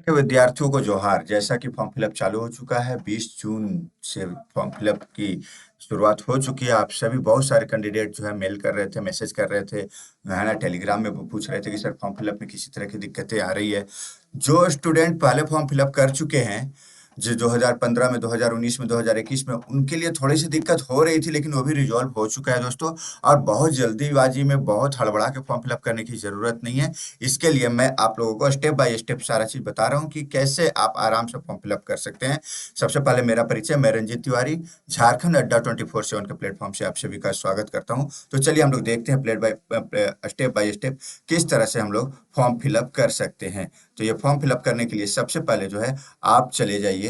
के विद्यार्थियों को जोहार। जैसा कि फॉर्म फिलअप चालू हो चुका है, 20 जून से फॉर्म फिलअप की शुरुआत हो चुकी है। आप सभी बहुत सारे कैंडिडेट जो है मेल कर रहे थे, मैसेज कर रहे थे, है ना, टेलीग्राम में पूछ रहे थे कि सर फॉर्म फिलअप में किसी तरह की दिक्कतें आ रही है। जो स्टूडेंट पहले फॉर्म फिलअप कर चुके हैं, जो 2015 में, 2019 में, 2021 में, उनके लिए थोड़ी सी दिक्कत हो रही थी, लेकिन वो भी रिजॉल्व हो चुका है दोस्तों। और बहुत जल्दीबाजी में, बहुत हड़बड़ा के फॉर्म फिलअप करने की जरूरत नहीं है। इसके लिए मैं आप लोगों को स्टेप बाय स्टेप सारा चीज बता रहा हूँ कि कैसे आप आराम से फॉर्म फिलअप कर सकते हैं। सबसे पहले मेरा परिचय, मैं रंजीत तिवारी, झारखंड अड्डा 24/7 के प्लेटफॉर्म से आप सभी का स्वागत करता हूँ। तो चलिए हम लोग देखते हैं स्टेप बाय स्टेप किस तरह से हम लोग फॉर्म फिलअप कर सकते हैं। तो ये फॉर्म फिलअप करने के लिए सबसे पहले जो है आप चले जाइए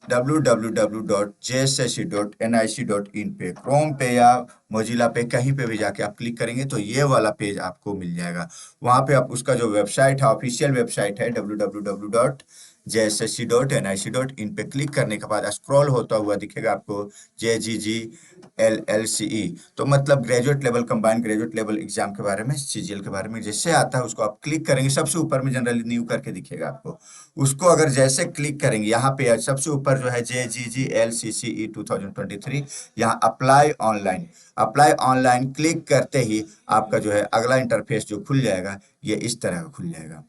www.jssc.nic.in पे, क्रोम पे या मोजिला पे, कहीं पे भी जाके आप क्लिक करेंगे तो ये वाला पेज आपको मिल जाएगा। वहां पे आप उसका जो वेबसाइट है, ऑफिशियल वेबसाइट है, www.jssc.nic.in पे क्लिक करने के बाद स्क्रॉल होता हुआ दिखेगा आपको JGGLLCE, तो मतलब graduate level, combined graduate level exam के बारे में, CGL के बारे में जैसे आता है उसको आप क्लिक करेंगे। सबसे ऊपर में जनरली न्यू करके दिखेगा आपको, उसको अगर जैसे क्लिक करेंगे, यहाँ पे सबसे ऊपर जो है JGGLCCE 2023, यहाँ अप्लाई ऑनलाइन क्लिक करते ही आपका जो है अगला इंटरफेस जो खुल जाएगा, ये इस तरह का खुल जाएगा।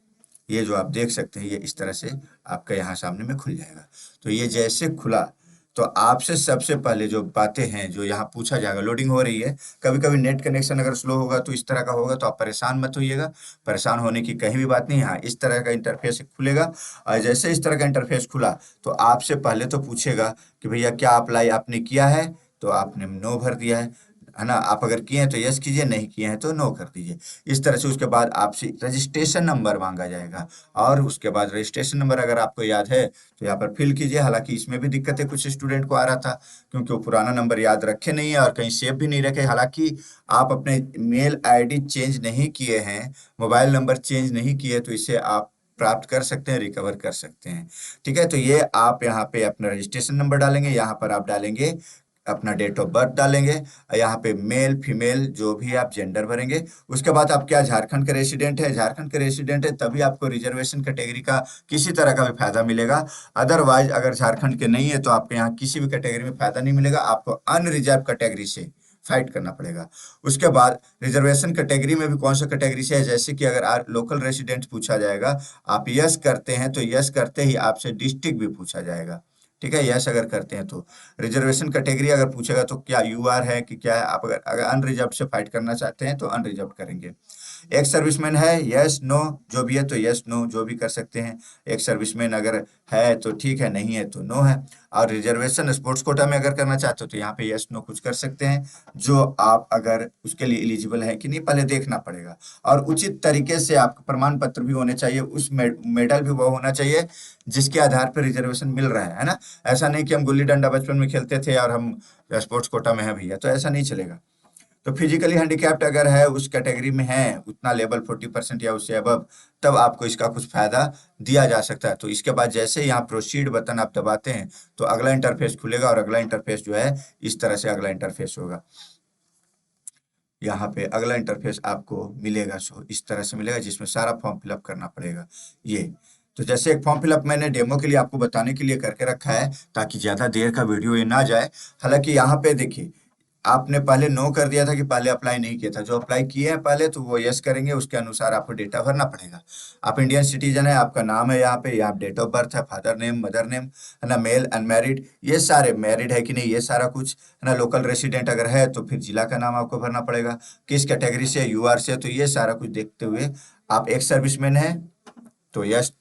ये जो आप देख सकते हैं, ये इस तरह से आपका यहाँ सामने में खुल जाएगा। तो ये जैसे खुला तो आपसे सबसे पहले जो बातें हैं जो यहाँ पूछा जाएगा, लोडिंग हो रही है, कभी कभी नेट कनेक्शन अगर स्लो होगा तो इस तरह का होगा, तो आप परेशान मत होइएगा। परेशान होने की कहीं भी बात नहीं। यहाँ इस तरह का इंटरफेस खुलेगा, और जैसे इस तरह का इंटरफेस खुला तो आपसे पहले तो पूछेगा कि भैया क्या अप्लाई आपने किया है, तो आपने नो भर दिया है ना। आप अगर किए हैं तो यस कीजिए, नहीं किए हैं तो नो कर दीजिए। इस तरह से उसके बाद आपसे रजिस्ट्रेशन नंबर मांगा जाएगा, और उसके बाद रजिस्ट्रेशन नंबर अगर आपको याद है तो यहाँ पर फिल कीजिए। हालांकि इसमें भी दिक्कतें कुछ स्टूडेंट को आ रहा था, क्योंकि वो पुराना नंबर याद रखे नहीं है और कहीं सेव भी नहीं रखे। हालांकि आप अपने मेल आईडी चेंज नहीं किए हैं, मोबाइल नंबर चेंज नहीं किए, तो इसे आप प्राप्त कर सकते हैं, रिकवर कर सकते हैं। ठीक है, तो ये आप यहाँ पे अपना रजिस्ट्रेशन नंबर डालेंगे, यहाँ पर आप डालेंगे अपना डेट ऑफ बर्थ डालेंगे, यहाँ पे मेल फीमेल जो भी आप जेंडर भरेंगे। उसके बाद आप क्या झारखंड के रेसिडेंट है, झारखंड के रेसिडेंट है तभी आपको रिजर्वेशन कैटेगरी का किसी तरह का भी फायदा मिलेगा। अदरवाइज अगर झारखंड के नहीं है तो आपके यहाँ किसी भी कैटेगरी में फायदा नहीं मिलेगा, आपको अनरिजर्व कैटेगरी से फाइट करना पड़ेगा। उसके बाद रिजर्वेशन कैटेगरी में भी कौन सा कैटेगरी से है, जैसे कि अगर लोकल रेसिडेंट पूछा जाएगा, आप यस करते हैं तो यस करते ही आपसे डिस्ट्रिक्ट भी पूछा जाएगा। ठीक है, यस अगर करते हैं तो। रिजर्वेशन कैटेगरी अगर पूछेगा तो क्या यूआर है कि क्या है, आप अगर अगर अनरिजर्व से फाइट करना चाहते हैं तो अनरिजर्व करेंगे। एक सर्विसमैन है, यस नो जो भी है, तो यस नो जो भी कर सकते हैं। एक सर्विसमैन अगर है तो ठीक है, नहीं है तो नो है। और रिजर्वेशन स्पोर्ट्स कोटा में अगर करना चाहते हो तो यहाँ पे यस नो कुछ कर सकते हैं, जो आप अगर उसके लिए एलिजिबल है कि नहीं पहले देखना पड़ेगा। और उचित तरीके से आपका प्रमाण पत्र भी होने चाहिए, उस मेडल भी वो होना चाहिए जिसके आधार पर रिजर्वेशन मिल रहा है ना। ऐसा नहीं कि हम गुल्ली डंडा बचपन में खेलते थे और हम स्पोर्ट्स कोटा में है भैया, तो ऐसा नहीं चलेगा। तो फिजिकली हैंडीकैप्ड अगर है, उस कैटेगरी में है, उतना लेवल 40% या उससे अबव, तब आपको इसका कुछ फायदा दिया जा सकता है। तो इसके बाद जैसे यहाँ प्रोसीड बटन आप दबाते हैं तो अगला इंटरफेस खुलेगा, और अगला इंटरफेस जो है इस तरह से अगला इंटरफेस होगा। यहाँ पे अगला इंटरफेस आपको मिलेगा, सो इस तरह से मिलेगा, जिसमें सारा फॉर्म फिलअप करना पड़ेगा। ये तो जैसे एक फॉर्म फिलअप मैंने डेमो के लिए आपको बताने के लिए करके रखा है, ताकि ज्यादा देर का वीडियो ये ना जाए। हालांकि यहाँ पे देखिए, आपने पहले नो कर दिया था कि पहले अप्लाई नहीं किया था। जो अप्लाई किए हैं पहले तो वो यस करेंगे, उसके अनुसार आपको डेटा भरना पड़ेगा। आप इंडियन सिटीजन है, आपका नाम है यहाँ पे, यहाँ डेट ऑफ बर्थ है, फादर नेम, मदर नेम, है ना, मेल अनमैरिड, ये सारे, मैरिड है कि नहीं, ये सारा कुछ है ना। लोकल रेसिडेंट अगर है तो फिर जिला का नाम आपको भरना पड़ेगा, किस कैटेगरी से, यूआर से, तो ये सारा कुछ देखते हुए आप एक सर्विसमैन है तो यस,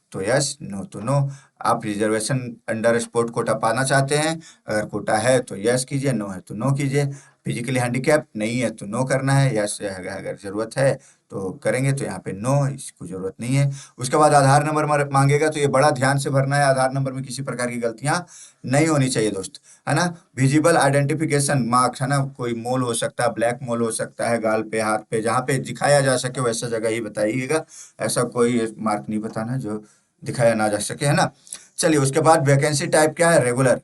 नो तो नो। आप रिजर्वेशन अंडर स्पोर्ट कोटा पाना चाहते हैं, अगर कोटा है तो यस कीजिए, नो है तो नो कीजिए। फिजिकली हैंडीकैप नहीं है तो नो करना है, यस अगर जरूरत है तो करेंगे, तो यहाँ पे नो, इसको जरूरत नहीं है। उसके बाद आधार नंबर मांगेगा, तो ये बड़ा ध्यान से भरना है। आधार नंबर में किसी प्रकार की गलतियां नहीं होनी चाहिए दोस्त, है ना। विजिबल आइडेंटिफिकेशन मार्क्स, है ना, कोई मोल हो सकता है, ब्लैक मोल हो सकता है गाल पे, हाथ पे, जहाँ पे दिखाया जा सके वैसा जगह ही बताइएगा। ऐसा कोई मार्क नहीं बताना जो दिखाया ना जा सके, है ना। चलिए, उसके बाद वैकेंसी टाइप क्या है, रेगुलर।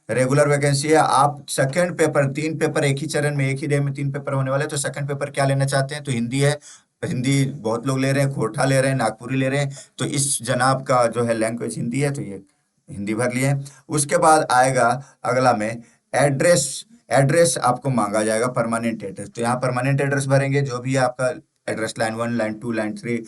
रेगुलर वैकेंसी है। आप सेकंड पेपर, 3 पेपर एक ही चरण में, एक ही डे में 3 पेपर होने वाले, तो सेकंड पेपर क्या लेना चाहते हैं, तो हिंदी है, हिंदी बहुत लोग ले रहे हैं, खोरठा ले रहे हैं, नागपुरी ले रहे हैं। तो इस जनाब का जो है लैंग्वेज हिंदी है, तो ये हिंदी भर लिए। उसके बाद आएगा अगला में एड्रेस। एड्रेस आपको मांगा जाएगा, परमानेंट एड्रेस। तो यहाँ परमानेंट एड्रेस भरेंगे, जो भी है आपका address, line 1, line 2, line 3,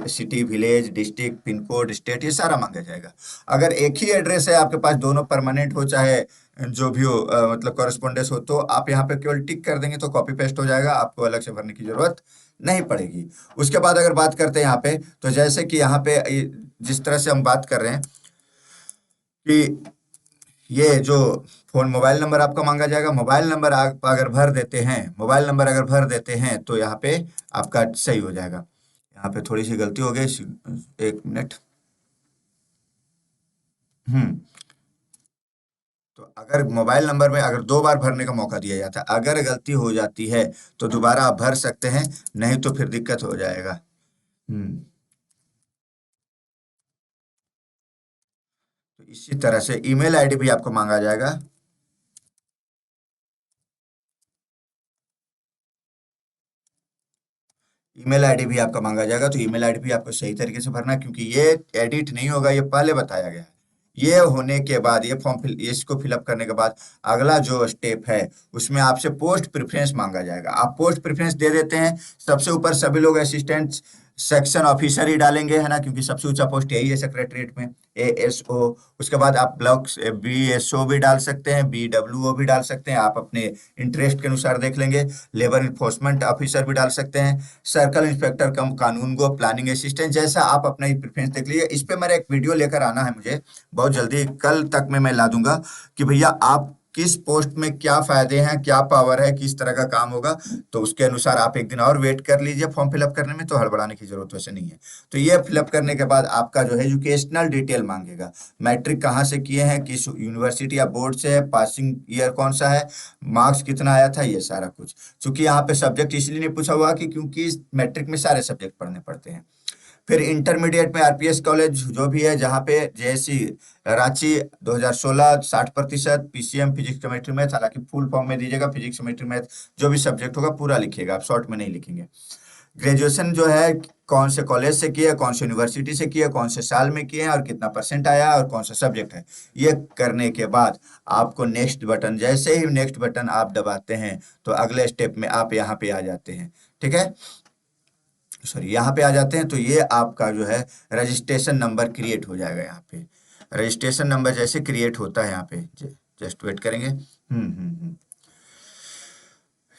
city, village, district, pin code, state, ये सारा मांगा जाएगा। अगर एक ही एड्रेस है आपके पास, दोनों परमानेंट हो चाहे जो भी हो, मतलब कॉरेस्पॉन्डेंस हो, तो आप यहाँ पे केवल टिक कर देंगे तो कॉपी पेस्ट हो जाएगा, आपको अलग से भरने की जरूरत नहीं पड़ेगी। उसके बाद अगर बात करते हैं यहाँ पे, तो जैसे कि यहाँ पे जिस तरह से हम बात कर रहे हैं कि ये जो फोन मोबाइल नंबर आपका मांगा जाएगा, मोबाइल नंबर आप अगर भर देते हैं, मोबाइल नंबर अगर भर देते हैं तो यहाँ पे आपका सही हो जाएगा। यहाँ पे थोड़ी सी गलती हो गई, 1 मिनट। हम्म। तो अगर मोबाइल नंबर में अगर 2 बार भरने का मौका दिया जाता है, अगर गलती हो जाती है तो दोबारा आप भर सकते हैं, नहीं तो फिर दिक्कत हो जाएगा। हम्म। तो इसी तरह से ईमेल आईडी भी आपको मांगा जाएगा। ईमेल आईडी भी आपका मांगा जाएगा, तो ईमेल आईडी भी आपको सही तरीके से भरना है, क्योंकि ये एडिट नहीं होगा, ये पहले बताया गया है। ये होने के बाद, ये फॉर्म फिल इसको फिलअप करने के बाद अगला जो स्टेप है, उसमें आपसे पोस्ट प्रेफरेंस मांगा जाएगा। आप पोस्ट प्रेफरेंस दे देते हैं, सबसे ऊपर सभी लोग असिस्टेंट सेक्शन ऑफिसर ही डालेंगे, है ना, क्योंकि सबसे ऊंचा पोस्ट यही है सेक्रेटरीट में, एएसओ। उसके बाद आप ब्लॉक बीएसओ भी डाल सकते हैं, बीडब्ल्यूओ भी डाल सकते हैं, आप अपने इंटरेस्ट के अनुसार देख लेंगे। लेबर इन्फोर्समेंट ऑफिसर भी डाल सकते हैं, सर्कल इंस्पेक्टर कम कानून गो, प्लानिंग असिस्टेंट, जैसा आप अपना ही प्रेफरेंस देख लीजिए। इस पे मेरा एक वीडियो लेकर आना है मुझे बहुत जल्दी, कल तक में मैं ला दूंगा कि भैया आप किस पोस्ट में क्या फायदे हैं, क्या पावर है, किस तरह का काम होगा। तो उसके अनुसार आप एक दिन और वेट कर लीजिए फॉर्म फिलअप करने में, तो हड़बड़ाने की जरूरत वैसे नहीं है। तो ये फिलअप करने के बाद आपका जो है एजुकेशनल डिटेल मांगेगा, मैट्रिक कहाँ से किए हैं, किस यूनिवर्सिटी या बोर्ड से है, पासिंग ईयर कौन सा है, मार्क्स कितना आया था, ये सारा कुछ। चूंकि यहाँ पे सब्जेक्ट इसलिए नहीं पूछा हुआ कि क्योंकि मैट्रिक में सारे सब्जेक्ट पढ़ने पड़ते हैं। फिर इंटरमीडिएट में आरपीएस कॉलेज जो भी है, जहाँ पे JSC Ranchi 2016 60%, PCM physics chemistry math, हालांकि फुल फॉर्म में दीजिएगा, फिजिक्स केमिस्ट्री मैथ जो भी सब्जेक्ट होगा पूरा लिखिएगा, आप शॉर्ट में नहीं लिखेंगे। ग्रेजुएशन जो है, कौन से कॉलेज से किया, कौन से यूनिवर्सिटी से किया, कौन से साल में किए हैं, और कितना परसेंट आया, और कौन सा सब्जेक्ट है। ये करने के बाद आपको नेक्स्ट बटन, जैसे ही नेक्स्ट बटन आप दबाते हैं, तो अगले स्टेप में आप यहाँ पे आ जाते हैं। ठीक है, सॉरी, यहाँ पे आ जाते हैं, तो ये आपका जो है रजिस्ट्रेशन नंबर क्रिएट हो जाएगा। यहाँ पे रजिस्ट्रेशन नंबर जैसे क्रिएट होता है, यहाँ पे जस्ट वेट करेंगे।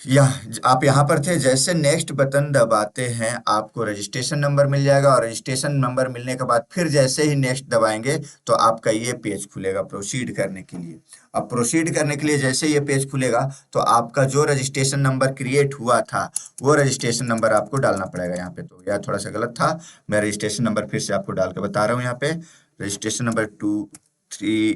या आप यहाँ पर थे, जैसे नेक्स्ट बटन दबाते हैं आपको रजिस्ट्रेशन नंबर मिल जाएगा, और रजिस्ट्रेशन नंबर मिलने के बाद फिर जैसे ही नेक्स्ट दबाएंगे तो आपका ये पेज खुलेगा प्रोसीड करने के लिए। अब प्रोसीड करने के लिए जैसे ये पेज खुलेगा, तो आपका जो रजिस्ट्रेशन नंबर क्रिएट हुआ था, वो रजिस्ट्रेशन नंबर आपको डालना पड़ेगा यहाँ पे। तो यह थोड़ा सा गलत था, मैं रजिस्ट्रेशन नंबर फिर से आपको डाल के बता रहा हूँ। यहाँ पे रजिस्ट्रेशन नंबर 23।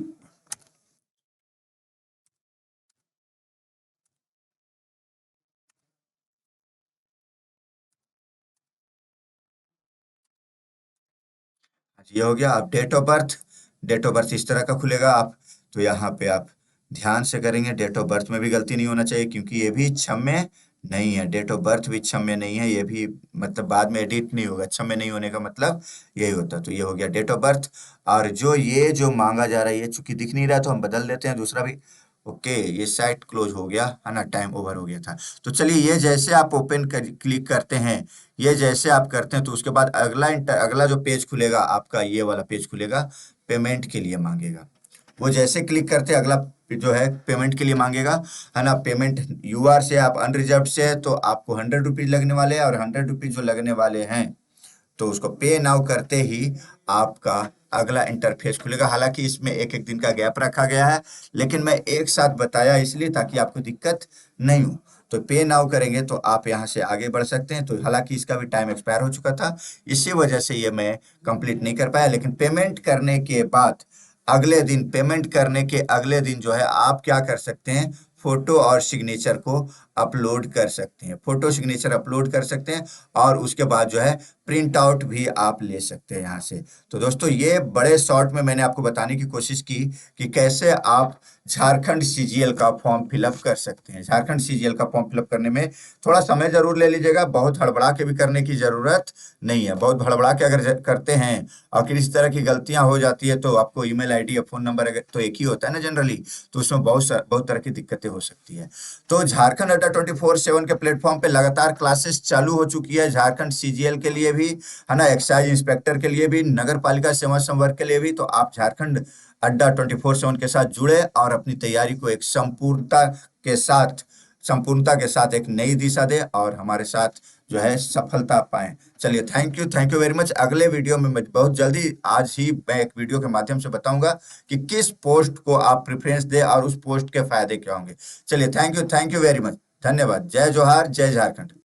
ये हो गया। अब date of birth, date of birth इस तरह का खुलेगा। आप तो यहाँ पे आप ध्यान से करेंगे, डेट ऑफ बर्थ में भी गलती नहीं होना चाहिए, क्योंकि ये भी क्षम्य नहीं है, डेट ऑफ बर्थ भी क्षम्य नहीं है, ये भी मतलब बाद में एडिट नहीं होगा, क्षम्य नहीं होने का मतलब यही होता है। तो ये हो गया डेट ऑफ बर्थ। और जो ये जो मांगा जा रहा है, ये चूंकि दिख नहीं रहा तो हम बदल देते हैं, दूसरा भी। ओके, ये साइट क्लोज हो गया है ना, टाइम ओवर हो गया था। तो चलिए, ये जैसे आप ओपन कर क्लिक करते हैं, ये जैसे आप करते हैं, तो उसके बाद अगला जो पेज खुलेगा आपका, ये वाला पेज खुलेगा, पेमेंट के लिए मांगेगा। वो जैसे क्लिक करते हैं, अगला जो है पेमेंट के लिए मांगेगा, है ना। पेमेंट यूआर से, आप अनरिजर्व से है तो आपको 100 रुपीज लगने वाले हैं, और 100 रुपीज जो लगने वाले हैं, तो उसको पे नाउ करते ही आपका अगला इंटरफेस खुलेगा। हालांकि इसमें एक एक दिन का गैप रखा गया है, लेकिन मैं एक साथ बताया इसलिए ताकि आपको दिक्कत नहीं हो। तो पे नाउ करेंगे तो आप यहाँ से आगे बढ़ सकते हैं। तो हालांकि इसका भी टाइम एक्सपायर हो चुका था, इसी वजह से ये मैं कंप्लीट नहीं कर पाया। लेकिन पेमेंट करने के बाद अगले दिन, पेमेंट करने के अगले दिन जो है, आप क्या कर सकते हैं, फोटो और सिग्नेचर को अपलोड कर सकते हैं, फोटो सिग्नेचर अपलोड कर सकते हैं, और उसके बाद जो है प्रिंट आउट भी आप ले सकते हैं यहाँ से। तो दोस्तों ये बड़े शॉर्ट में मैंने आपको बताने की कोशिश की कि कैसे आप झारखंड सीजीएल का फॉर्म फिलअप कर सकते हैं। झारखंड सीजीएल का फॉर्म फिलअप करने में थोड़ा समय जरूर ले लीजिएगा, बहुत हड़बड़ा के भी करने की जरूरत नहीं है। बहुत हड़बड़ा के अगर करते हैं और किसी तरह की गलतियां हो जाती है तो आपको ईमेल आईडी या फोन नंबर अगर तो एक ही होता है ना जनरली, तो उसमें बहुत तरह की दिक्कतें हो सकती है। तो झारखंड अड्डा 24/7 के प्लेटफॉर्म पे लगातार क्लासेस चालू हो चुकी है, झारखंड सीजीएल के लिए भी है ना, एक्साइज इंस्पेक्टर के लिए भी, नगर पालिका सेवा संवर्ग के लिए भी। तो आप झारखंड अड्डा 24/7 के साथ जुड़े और अपनी तैयारी को एक संपूर्णता के साथ एक नई दिशा दे और हमारे साथ जो है सफलता पाएं। चलिए, थैंक यू वेरी मच। अगले वीडियो में मैं बहुत जल्दी, आज ही मैं एक वीडियो के माध्यम से बताऊंगा कि किस पोस्ट को आप प्रेफरेंस दे और उस पोस्ट के फायदे क्या होंगे। चलिए, थैंक यू वेरी मच। धन्यवाद। जय जोहार, जय झारखंड।